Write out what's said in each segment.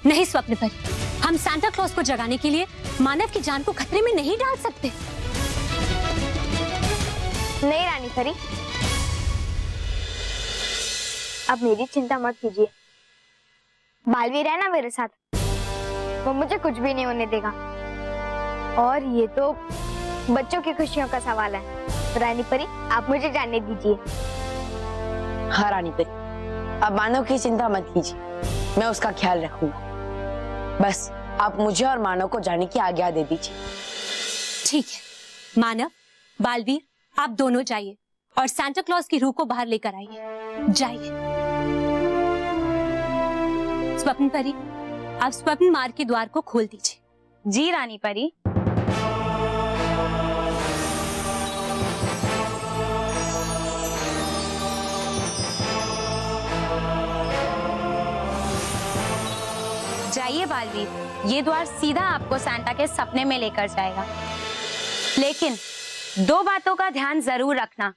नहीं स्वप्न परी, हम सांता क्लॉज को जगाने के लिए मानव की जान को खतरे में नहीं डाल सकते। नहीं रानी परी, अब मेरी चिंता मत कीजिए। बालवीर है ना मेरे साथ, वो मुझे कुछ भी नहीं होने देगा। और ये तो बच्चों की खुशियों का सवाल है। रानी परी, आप मुझे जाने दीजिए। हाँ रानी परी, अब मानव की चिंता मत कीजिए, मैं उसका ख्याल रखूंगा। बस आप मुझे और मानव को जाने की आज्ञा दे दीजिए। ठीक है, मानव, बालवीर, आप दोनों जाइए और सांता क्लॉज की रूह को बाहर लेकर आइए। जाइए। स्वप्न परी, आप स्वप्न मार्ग के द्वार को खोल दीजिए। जी रानी परी। जाइए बालवीर, ये द्वार सीधा आपको सांता के सपने में लेकर जाएगा। लेकिन 2 बातों का ध्यान जरूर रखना।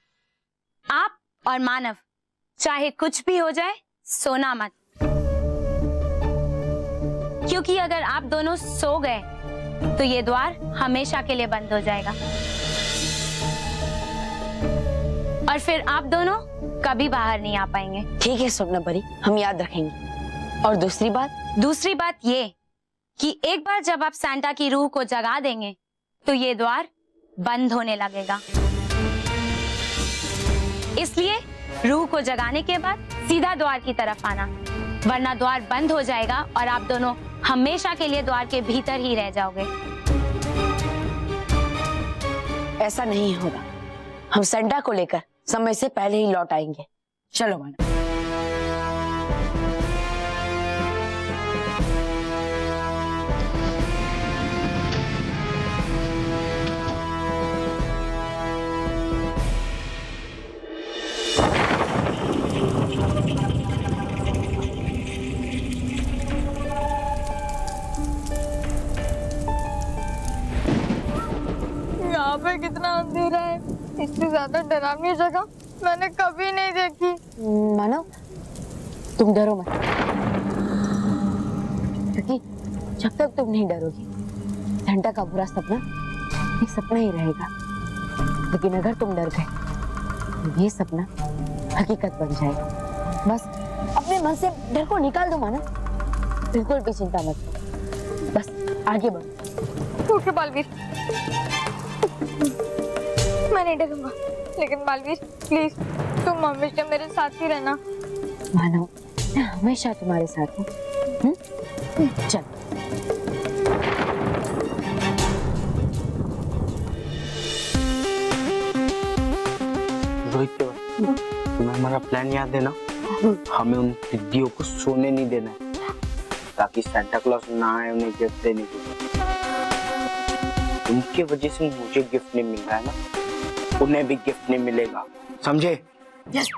आप और मानव, चाहे कुछ भी हो जाए, सोना मत। क्योंकि अगर आप दोनों सो गए तो ये द्वार हमेशा के लिए बंद हो जाएगा और फिर आप दोनों कभी बाहर नहीं आ पाएंगे। ठीक है स्वप्न परी, हम याद रखेंगे। और दूसरी बात ये कि एक बार जब आप सांता की रूह को जगा देंगे तो ये द्वार बंद होने लगेगा। इसलिए रूह को जगाने के बाद सीधा द्वार की तरफ आना, वरना द्वार बंद हो जाएगा और आप दोनों हमेशा के लिए द्वार के भीतर ही रह जाओगे। ऐसा नहीं होगा, हम सांता को लेकर समय से पहले ही लौट आएंगे। चलो मानव। यहाँ पे कितना अंधेरा है, इससे ज्यादा डरावनी जगह मैंने कभी नहीं देखी। मानव, तुम डरो मत, क्योंकि जब तक तुम नहीं डरोगी सांता का बुरा सपना एक सपना ही रहेगा। लेकिन अगर तुम डर गए तो ये सपना हकीकत बन जाएगा। बस अपने मन से डर को निकाल दो मानव, बिल्कुल भी चिंता मत करो, बस आगे बढ़ो। ओके बालवीर, मैं नहीं डरूंगा, लेकिन बालवीर प्लीज तुम हमेशा मेरे साथ ही रहना। मानव, मैं हमेशा तुम्हारे साथ हूँ। चल। रोहित, तुम्हें हमारा प्लान याद है ना? हमें उन टिड्डियों को सोने नहीं देना है, ताकि सांता क्लॉज ना आए उन्हें गिफ्ट देने के लिए। उनकी वजह से मुझे गिफ्ट नहीं मिल रहा है ना, उन्हें भी गिफ्ट नहीं मिलेगा, समझे? यस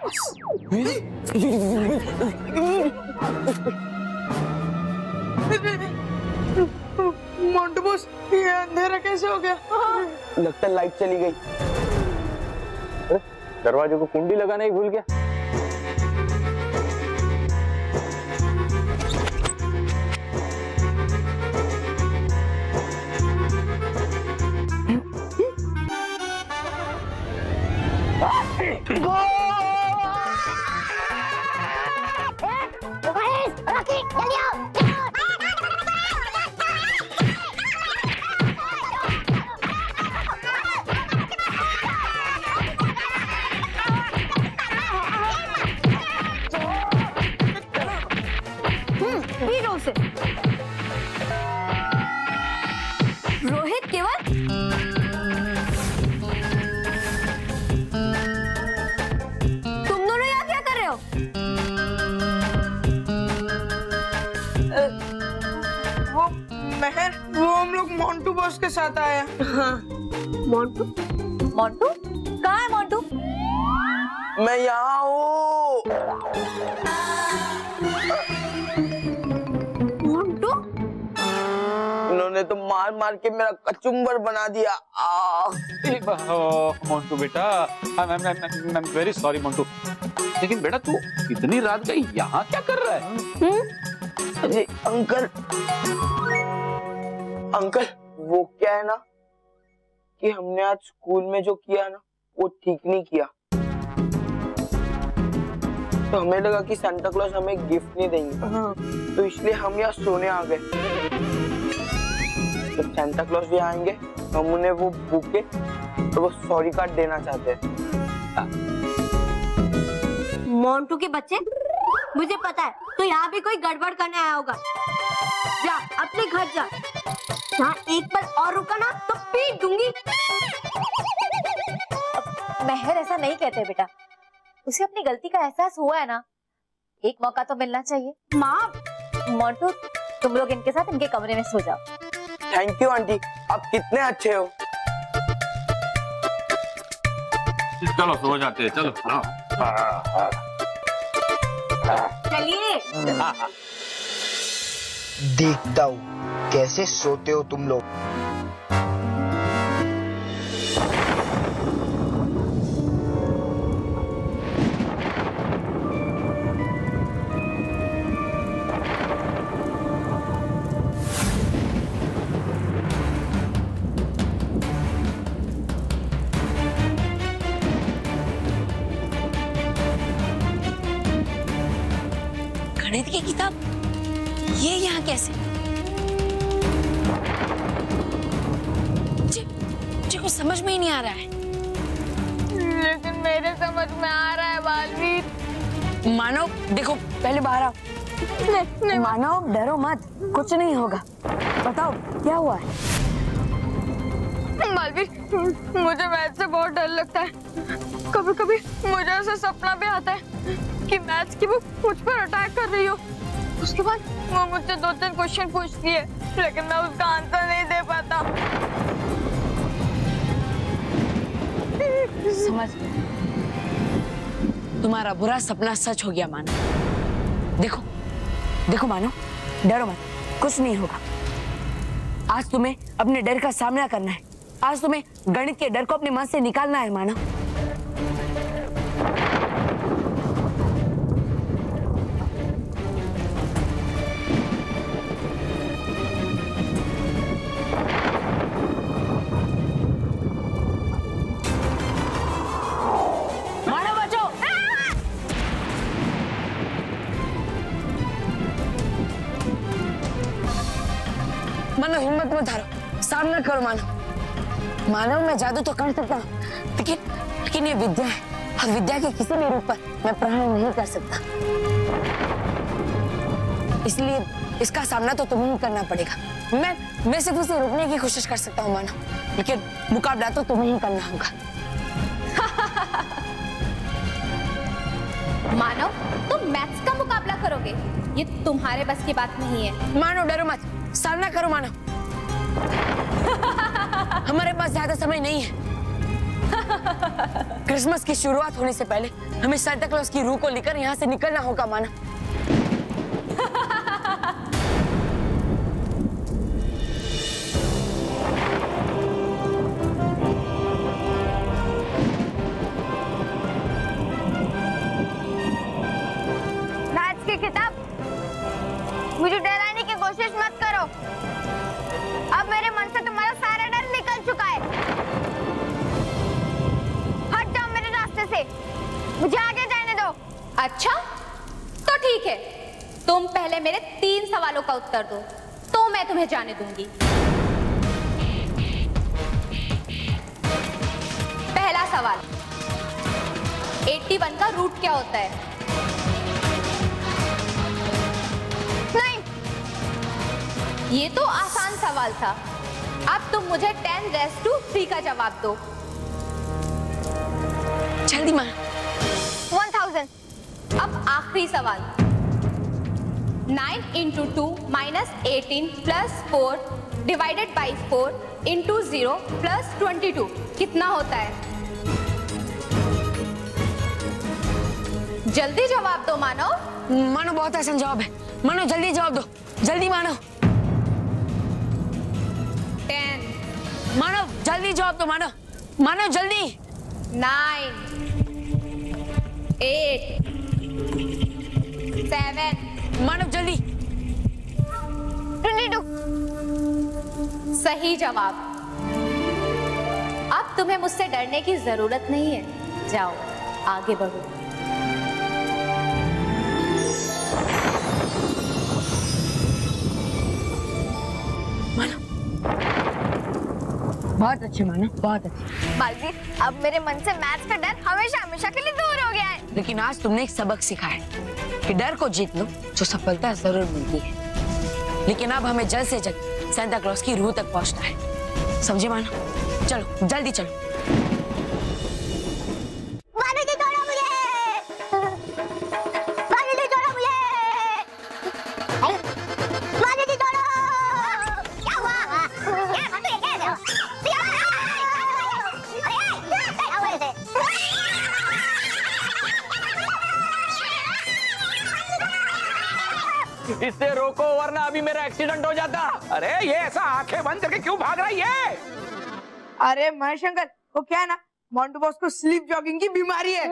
मोंटू बॉस, ये अंधेरा कैसे हो गया? लगता है लाइट चली गई। दरवाजे को कुंडी लगाना ही भूल गया। रोहित, केवल तुम दोनों यहाँ क्या कर रहे हो? वो हम लोग मोंटू बॉस के साथ आए हैं। हाँ। मोंटू? मोंटू? कहाँ है मोंटू? मैं यहाँ हूँ। मोंटू? उन्होंने तो मार मार के मेरा कचुम्बर बना दिया। मोंटू बेटा, I am very sorry Montu. लेकिन बेटा तू इतनी रात गई यहाँ क्या कर रहा है? अरे अंकल, अंकल वो क्या है ना कि हमने आज स्कूल में जो किया ना वो ठीक नहीं किया, तो हमें लगा कि सांता क्लॉज हमें गिफ्ट नहीं देंगे, तो इसलिए हम यहाँ सोने आ गए। तो सांता क्लॉज भी आएंगे, हम उन्हें वो बुके तो वो सॉरी कार्ड देना चाहते हैं। मोंटू के बच्चे, मुझे पता है तो यहाँ भी कोई गड़बड़ करने आया होगा। जा अपने घर जा, यहाँ एक पल और रुका ना तो पीट दूंगी। महर ऐसा नहीं कहते बेटा, उसे अपनी गलती का एहसास हुआ है ना, एक मौका तो मिलना चाहिए। माँ, मोंटू तुम लोग इनके साथ इनके कमरे में सो जाओ। थैंक यू आंटी, आप कितने अच्छे हो। चलो सो जाते हैं, चलो। चलिए। देखता हूँ कैसे सोते हो तुम लोग। गणित की किताब ये यहाँ कैसे? मुझे कुछ समझ में ही नहीं आ रहा है। लेकिन मेरे समझ में आ रहा है बालवीर। मानव देखो, पहले बाहर आओ। नहीं, मानव डरो मत, कुछ नहीं होगा। बताओ क्या हुआ है? बालवीर, मुझे मैथ से बहुत डर लगता है। कभी कभी मुझे ऐसा सपना भी आता है कि मैथ्स की बुक मुझ पर अटैक कर रही हो। उसके बाद वो मुझसे 2-3 क्वेश्चन पूछती है, लेकिन मैं उसका आंसर नहीं दे पाता। समझ गया, तुम्हारा बुरा सपना सच हो गया मानव। देखो देखो मानव, डरो मत, कुछ नहीं होगा। आज तुम्हें अपने डर का सामना करना है। आज तुम्हें गणित के डर को अपने मन से निकालना है मानव। मानव हिम्मत मत हारो, सामना करो मानव। मानव मैं जादू तो कर सकता हूँ, लेकिन ये विद्या है और विद्या के किसी भी रूप पर मैं प्रहार नहीं कर सकता। इसलिए इसका सामना तो तुम्हें ही करना पड़ेगा। मैं सिर्फ उसे रोकने की कोशिश कर सकता हूँ मानव, लेकिन मुकाबला तो तुम्हें ही करना होगा। मानव, तुम मैथ्स का मुकाबला करोगे? ये तुम्हारे बस की बात नहीं है। मानव डरो मत, सामना करो मानव। हमारे पास ज्यादा समय नहीं है। क्रिसमस की शुरुआत होने से पहले हमें सांता क्लॉज की रूह को लेकर यहाँ से निकलना होगा मानव। मैथ्स की किताब, मुझे डराने की कोशिश मत करो। अब मेरे मन से तुम्हारा सारा डर निकल चुका है। हट जाओ मेरे रास्ते से, मुझे आगे जाने दो। अच्छा तो ठीक है, तुम पहले मेरे 3 सवालों का उत्तर दो तो मैं तुम्हें जाने दूंगी। पहला सवाल, 81 का रूट क्या होता है? नहीं, ये तो आसान सवाल था। अब तुम मुझे 10⁻³ का जवाब दो। जल्दी मां। 1000। अब आखिरी सवाल, 9 × 2 - 18 + 4 डिवाइडेड बाई 4 × 0 + 22 कितना होता है? जल्दी जवाब दो मानव। मानो बहुत आसान जवाब है, मानो जल्दी जवाब दो, जल्दी मानो। 10, मानो जल्दी जवाब दो, मानो मानो जल्दी। 9, 8, 7, मानो जल्दी। सही जवाब। अब तुम्हें मुझसे डरने की जरूरत नहीं है, जाओ आगे बढ़ो। बहुत अच्छे माना, बहुत अच्छे। बालवीर, अब मेरे मन से मैथ्स का डर हमेशा हमेशा के लिए दूर हो गया है। लेकिन आज तुमने एक सबक सिखाया कि डर को जीत लो तो सफलता जरूर मिलती है। लेकिन अब हमें जल्द से जल्द सांता क्लॉज की रूह तक पहुंचना है, समझे माना? चलो जल्दी चलो। इससे रोको वरना अभी मेरा एक्सीडेंट हो जाता। अरे ये ऐसा आंखें बंद करके क्यों भाग रही है? अरे महेश अंकल, वो क्या है ना, मोंटू बॉस को स्लीप जॉगिंग की बीमारी है।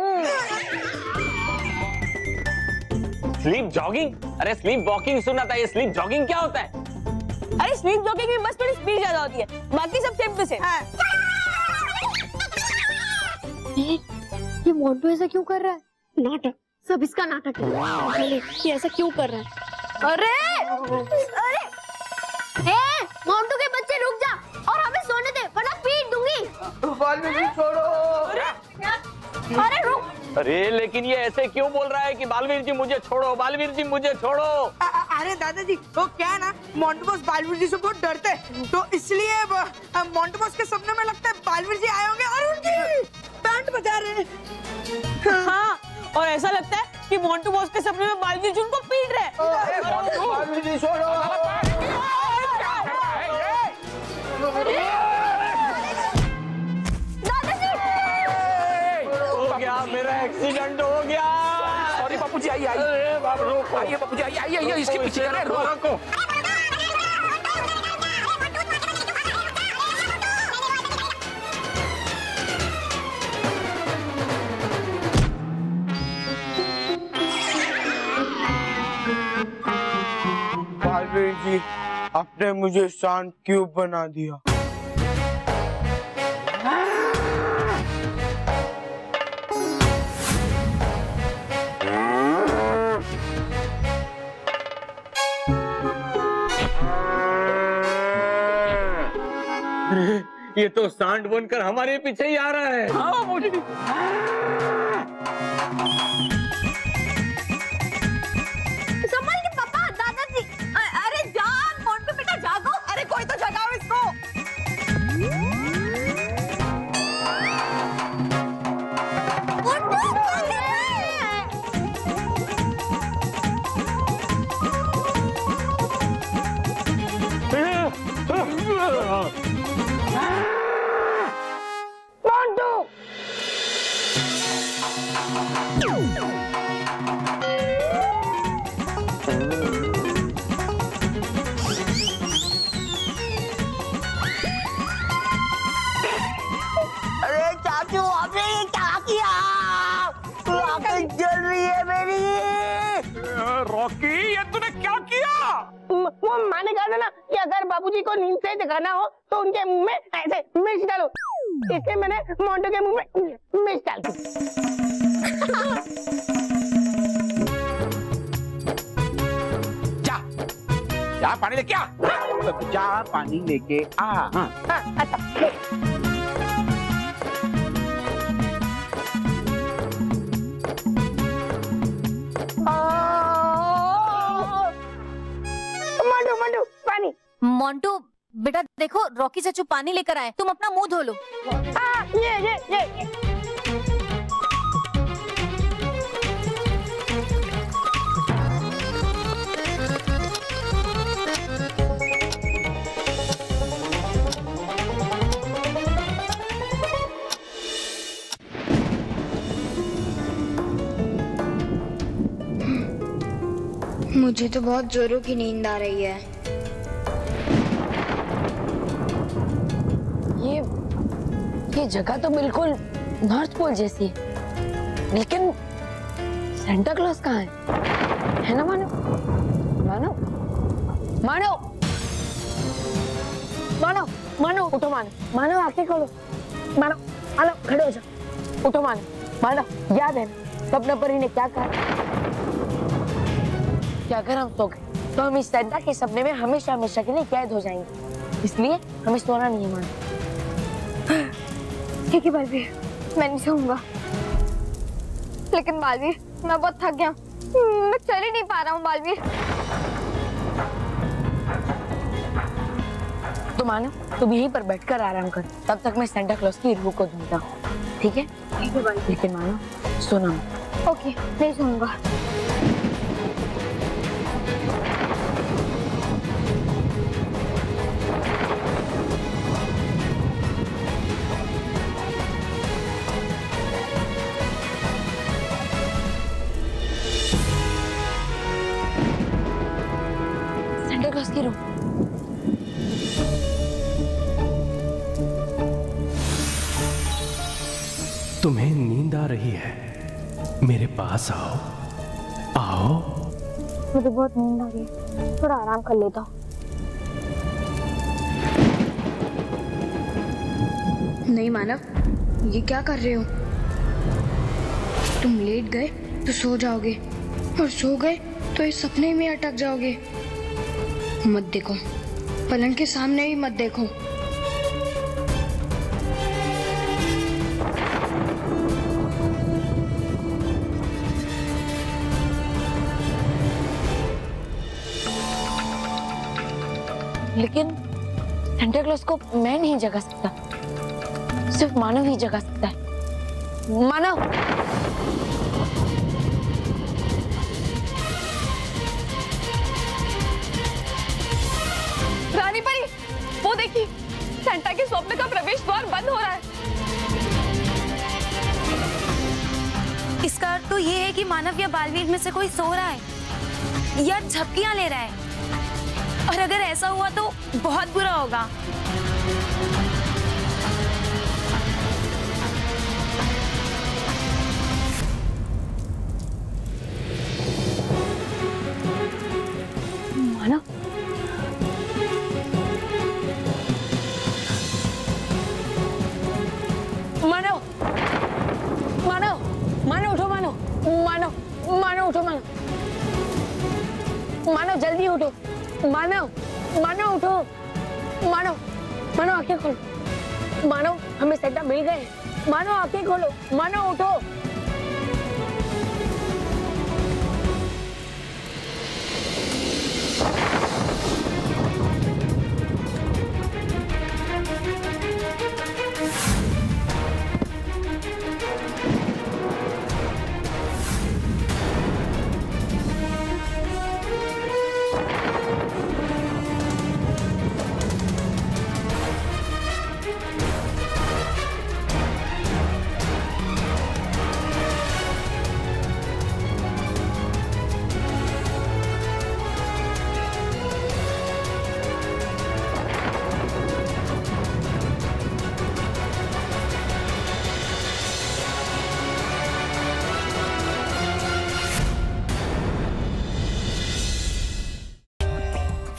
Sleep jogging? अरे स्लीप वॉकिंग सुना था, ये स्लीप जॉगिंग क्या होता है? अरे स्लीप जॉगिंग में बस थोड़ी स्पीड ज्यादा होती है, बाकी सब सेम टू सेम। ये मोंटू ऐसा क्यों कर रहा है? नाटक, सब इसका नाटक है। ये ऐसा क्यों कर रहा है? अरे अरे ए, मोंटू के बच्चे रुक जा और हमें सोने दे वरना पीट दूंगी। बालवीर जी छोड़ो। अरे रुक। अरे लेकिन ये ऐसे क्यों बोल रहा है कि बालवीर जी मुझे छोड़ो, बालवीर जी मुझे छोड़ो? अरे दादाजी, वो क्या है ना, मोंटू बॉस बालवीर जी से बहुत डरते हैं, तो इसलिए मोंटू बॉस के सपने में लगता है बालवीर जी आए होंगे और उनकी बैंड बजा रहे हैं। हाँ, और ऐसा लगता है कि मोंटू बॉस के सपने में बालवीर जी उनको पीट रहे हैं। बालवीर जी छोड़ो। हो गया, मेरा एक्सीडेंट हो गया। सॉरी बापू जी, आइए आइए। आइए बापू जी, आइए आइए, इसके पीछे रोको। बालवीर जी, आपने मुझे शांत क्यों बना दिया? ये तो सांड बनकर हमारे पीछे ही आ रहा है। हाँ मुझे संभल के पापा, दादाजी। अरे जान, मोंटू बेटा जागो। अरे कोई तो जगाओ इसको। रॉकी, ये तूने क्या किया? वो मैंने कहा था ना कि अगर बाबूजी को नींद से जगाना हो तो उनके मुंह में ऐसे मिर्च डालो, इसलिए मैंने मोंटू के मुंह में मिर्च डाल दी। जा पानी लेके आ। जा पानी लेके आ। मोंटू पानी। मोंटू बेटा देखो, रॉकी चाचू पानी लेकर आए, तुम अपना मुंह धो लो। ये। मुझे तो बहुत जोरों की नींद आ रही है। ये जगह तो बिल्कुल नॉर्थ पोल जैसी है, लेकिन सेंटा क्लॉज कहाँ है ना मानो? मानो मानो मानो मानो उठो, मानो आंखें खोलो, मानो खड़े हो जाओ, उठो मानो याद है ना सपना परी ने क्या कहा, कि अगर हम सो गए तो हम इस सैंटा के सपने में हमेशा हमेशा के लिए कैद हो जाएंगे, इसलिए हमें सोना नहीं है मानो। ठीक है बालवीर, मैं नहीं सोऊंगा। लेकिन बालवीर मैं बहुत थक गया, मैं चल ही नहीं पा रहा हूँ बालवीर। तो मानो तुम यहीं पर बैठकर आराम कर, तब तक मैं सेंटा क्लॉज की रूह को ढूंढता हूँ, ठीक है? ठीक है भाई। लेकिन मानो सोना मत। ओके, नहीं सोऊंगा। सेंटा क्लॉज की रूह। तुम्हें नींद आ रही है, मेरे पास आओ, आओ। मुझे बहुत नींद आ रही है, थोड़ा आराम कर लेता हूँ। नहीं मानव, ये क्या कर रहे हो? तुम लेट गए तो सो जाओगे, और सो गए तो इस सपने में अटक जाओगे। मत देखो, पलंग के सामने ही मत देखो। लेकिन सेंटा क्लॉज को मैं नहीं जगा सकता, सिर्फ मानव ही जगा सकता है। मानव, रानी परी, वो देखिए, सेंटा के स्वप्न का प्रवेश द्वार बंद हो रहा है। इसका अर्थ तो ये है कि मानव या बालवीर में से कोई सो रहा है या झपकियां ले रहा है, और अगर ऐसा हुआ तो बहुत बुरा होगा। मानव, मानव, मानव, मानव उठो, मानव, मानव, मानव उठो, मानव, मानव जल्दी उठो, मानव, मानव उठो, मानव, मानव आंखें खोलो, मानव हमें सेंटा मिल गए, मानव आंखें खोलो, मानव उठो।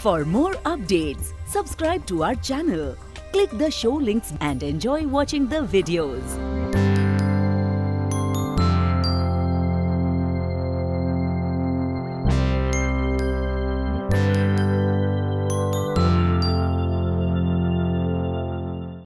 For more updates, subscribe to our channel, click the show links and enjoy watching the videos.